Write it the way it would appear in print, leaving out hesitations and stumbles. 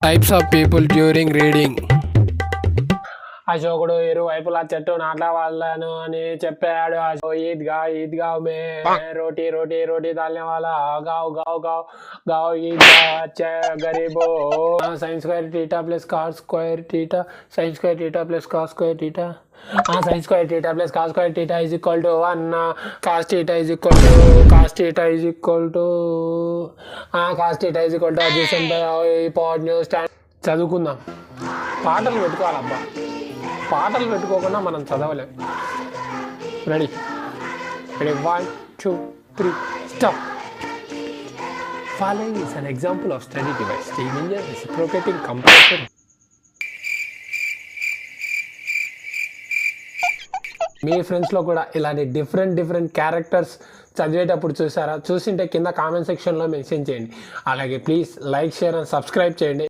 Types of people during reading. అశోకుడు ఇరువైపులా చెట్టు నాటవాళ్ళను అని చెప్పాడు. ఈద్గా ఈద్గా మే రోటీ రోటీ రోటీ डालने वाला गाँव गाँव गाँव गाँव ईदगा अच्छा गरीबो sin square theta plus cos square theta sin square theta plus cos square theta sin square theta plus cos square theta is equal to 1 cos theta is equal to cos theta is equal to cos theta is equal to adjacent by hypotenuse tan. చదువుకుందాం. పాటలు పెట్టుకోవాలబ్బా, పాటలు పెట్టుకోకుండా మనం చదవలేం. Ready ready 1 2 3 stop. Following is an example of study device. The linear reciprocating comparison. మీ ఫ్రెండ్స్లో కూడా ఇలాంటి different characters చదివేటప్పుడు చూసారా? చూసింటే కింద కామెంట్ సెక్షన్లో మెన్షన్ చేయండి. అలాగే please like, share and subscribe చేయండి.